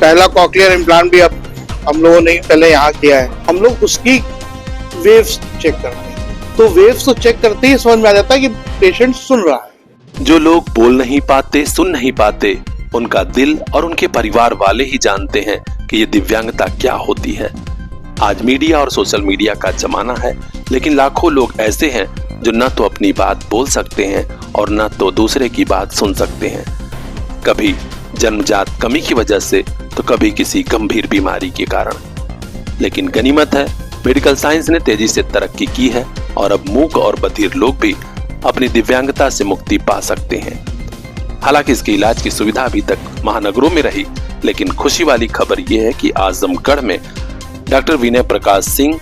पहला cochlear implant भी अब हम लोगों ने पहले यहाँ किया है। हम लोग उसकी वेव्स चेक करते हैं, तो वेव्स तो चेक करते ही समझ में आ जाता है कि पेशेंट सुन रहा है। जो लोग बोल नहीं पाते, सुन नहीं पाते, उनका दिल और उनके परिवार वाले ही जानते हैं कि ये दिव्यांगता क्या होती है। आज मीडिया और सोशल मीडिया का जमाना है, लेकिन लाखों लोग ऐसे हैं जो न तो अपनी बात बोल सकते हैं और न तो दूसरे की बात सुन सकते हैं, कभी जन्मजात कमी की वजह से तो कभी किसी गंभीर बीमारी के कारण। लेकिन गनीमत है, मेडिकल साइंस ने तेजी से तरक्की की है और अब मूक और बधिर लोग भी अपनी दिव्यांगता से मुक्ति पा सकते हैं। हालांकि इसके इलाज की सुविधा अभी तक महानगरों में रही, लेकिन खुशी वाली खबर यह है कि आजमगढ़ में doctor Vinay Prakash Singh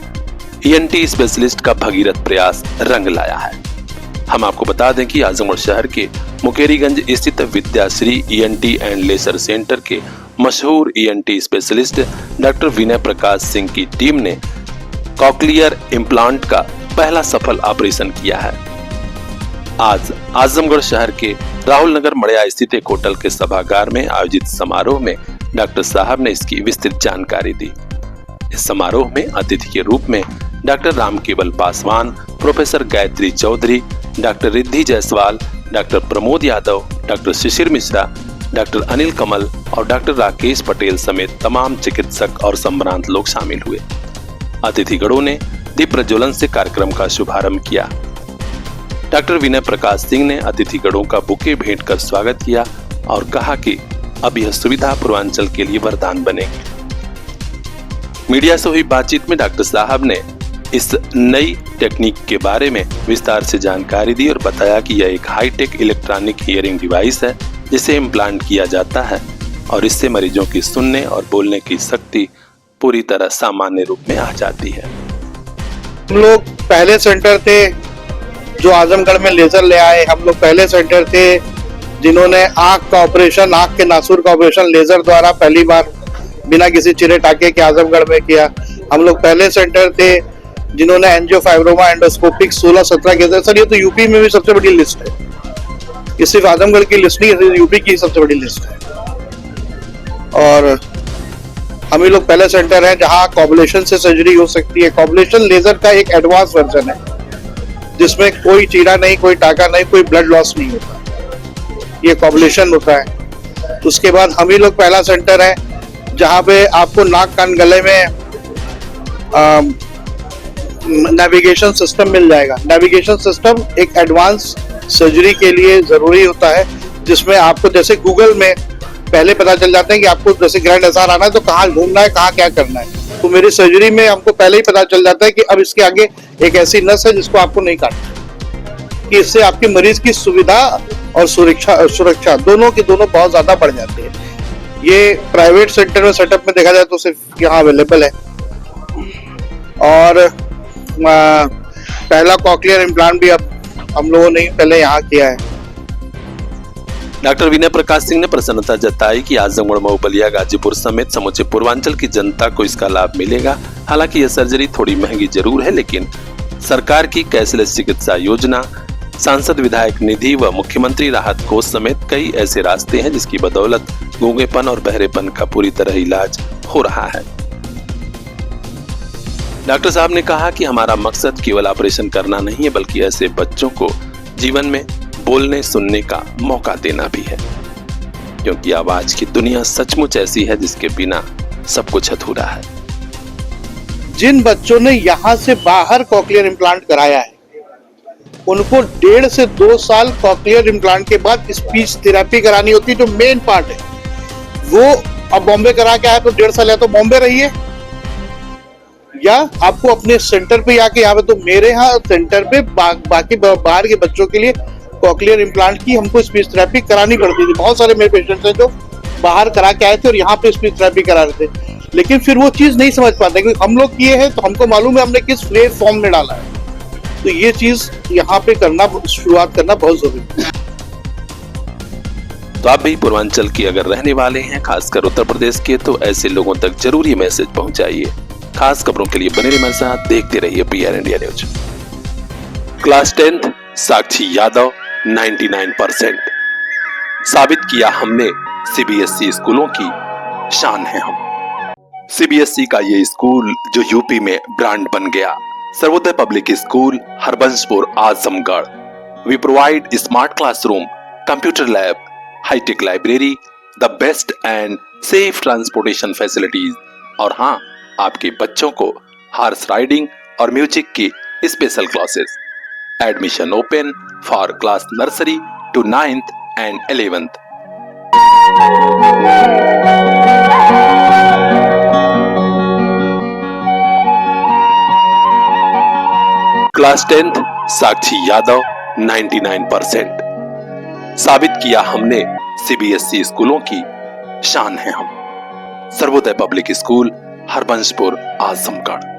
ENT specialist का भगीरथ प्रयास रंग लाया है। हम आपको बता दें कि आजमगढ़ शहर के मुकेरीगंज स्थित Vidyashree ENT and laser centre के मशहूर ENT specialist doctor Vinay Prakash Singh की टीम ने कॉकलियर इम्प्लांट का पहला सफल ऑपरेशन किया है। आज आजमगढ़ शहर के राहुल नगर मड़िया स्थित एक होटल के सभागार में आयोजित समारोह में डॉक्टर साहब ने इसकी विस्तृत जानकारी दी। इस समारोह में अतिथि के रूप में doctor Ramkewal Paswan, professor Gayatri Chaudhary, doctor Riddhi Jaiswal, doctor Pramod Yadav, doctor Shishir Mishra, doctor Anil Kamal और डॉक्टर राकेश पटेल समेत तमाम चिकित्सक और संभ्रांत लोग शामिल हुए। अतिथिगणों ने दीप प्रज्वलन से कार्यक्रम का शुभारंभ किया। डॉक्टर विनय प्रकाश सिंह ने अतिथिगणों का बुके भेंट कर स्वागत किया और कहा कि अब यह सुविधा पूर्वांचल के लिए वरदान बनेगी। मीडिया से हुई बातचीत में डॉक्टर साहब ने इस नई टेक्निक के बारे में विस्तार से जानकारी दी और बताया कि यह एक हाईटेक इलेक्ट्रॉनिक हियरिंग डिवाइस है जिसे इम्प्लांट किया जाता है और इससे मरीजों की सुनने और बोलने की शक्ति पूरी तरह सामान्य रूप में आ जाती है। हम लोग पहले सेंटर थे जो आजमगढ़ में लेजर ले आए। हम लोग पहले सेंटर थे जिन्होंने आंख का ऑपरेशन, आंख के नासूर का ऑपरेशन लेजर द्वारा पहली बार बिना किसी चिरे टाके के आजमगढ़ में किया। हम लोग पहले सेंटर थे जिन्होंने एंजियोफाइब्रोमा एंडोस्कोपिक 16-17 किया था। सर ये तो यूपी में भी सबसे बड़ी लिस्ट है, ये सिर्फ आजमगढ़ की लिस्ट नहीं है, यूपी की सबसे बड़ी लिस्ट है। और हम ही लोग पहले सेंटर हैं जहां कॉबुलेशन से सर्जरी हो सकती है। कॉबुलेशन लेजर का एक एडवांस वर्जन है जिसमें कोई चीरा नहीं, कोई टाका नहीं, कोई ब्लड लॉस नहीं होता, ये कॉबुलेशन होता है। उसके बाद हम ही लोग पहला सेंटर है जहाँ पे आपको नाक कान गले में नेविगेशन सिस्टम मिल जाएगा। नेविगेशन सिस्टम एक एडवांस सर्जरी के लिए जरूरी होता है, जिसमें आपको जैसे गूगल में पहले पता चल जाता है कि आपको जैसे ग्रैंड एसआर आना है तो कहाँ घूमना है, कहाँ क्या करना है। तो मेरी सर्जरी में हमको पहले ही पता चल जाता है कि अब इसके आगे एक ऐसी नस है जिसको आपको नहीं काटना, कि इससे आपके मरीज की सुविधा और सुरक्षा दोनों की दोनों बहुत ज्यादा बढ़ जाती है। ये प्राइवेट सेंटर में सेटअप में देखा जाए तो सिर्फ यहाँ अवेलेबल है। और पहला कॉकलियर इम्प्लांट भी अब हम लोगों ने पहले यहाँ किया है। डॉक्टर विनय प्रकाश सिंह ने प्रसन्नता जताई कि आजमगढ़, मऊ, बलिया, गाजीपुर समेत समूचे पूर्वांचल की जनता को इसका लाभ मिलेगा। हालांकि यह सर्जरी थोड़ी महंगी जरूर है, लेकिन सरकार की कैशलेस चिकित्सा योजना, सांसद विधायक निधि व मुख्यमंत्री राहत कोष समेत कई ऐसे रास्ते हैं जिसकी बदौलत गूंगेपन और बहरेपन का पूरी तरह इलाज हो रहा है। डॉक्टर साहब ने कहा कि हमारा मकसद केवल ऑपरेशन करना नहीं है, बल्कि ऐसे बच्चों को जीवन में बोलने सुनने का मौका देना भी है, क्योंकि आवाज की दुनिया सचमुच ऐसी है जिसके बिना सब कुछ अधूरा है। जिन बच्चों ने यहाँ से बाहर कॉकलियर इम्प्लांट कराया है उनको 1.5 से 2 साल कॉकलियर इम्प्लांट के बाद स्पीच थेरेपी करानी होती है, जो मेन पार्ट है। वो अब बॉम्बे करा के आए तो 1.5 साल या तो बॉम्बे रहिए या आपको अपने सेंटर पे आके, यहाँ पे तो मेरे यहाँ सेंटर पे बाकी बाहर के बच्चों के लिए कॉकलियर इम्प्लांट की हमको स्पीच थेरेपी करानी पड़ती थी। बहुत सारे मेरे पेशेंट्स हैं जो बाहर करा के आए थे और यहाँ पे स्पीच थेरेपी करा रहे थे, लेकिन फिर वो चीज नहीं समझ पाते क्योंकि हम लोग किए हैं तो हमको मालूम है हमने किस प्लेटफॉर्म में डाला है। तो ये चीज यहाँ पे करना, शुरुआत करना बहुत जरूरी है। तो आप भी पूर्वांचल के अगर रहने वाले हैं, खासकर उत्तर प्रदेश के, तो ऐसे लोगों तक जरूर ये मैसेज पहुंचाइए। खास खबरों के लिए बने रहिए हमारे साथ, देखते रहिए PR India news. Class 10th Sakshi Yadav 99%। साबित किया हमने CBSE स्कूलों की शान है हम। सीबीएसई का ये स्कूल जो यूपी में ब्रांड बन गया, Sarvodaya public school, Harbanspur, Azamgarh. We provide smart classroom, computer lab, hi tech library, the best and safe transportation facilities, और हाँ, आपके बच्चों को हॉर्स राइडिंग और म्यूजिक की special classes. Admission open for class nursery to 9th and 11th। Class 10th Sakshi Yadav 99%। साबित किया हमने सीबीएसई स्कूलों की शान है हम। Sarvodaya public school, Harbanspur, Azamgarh.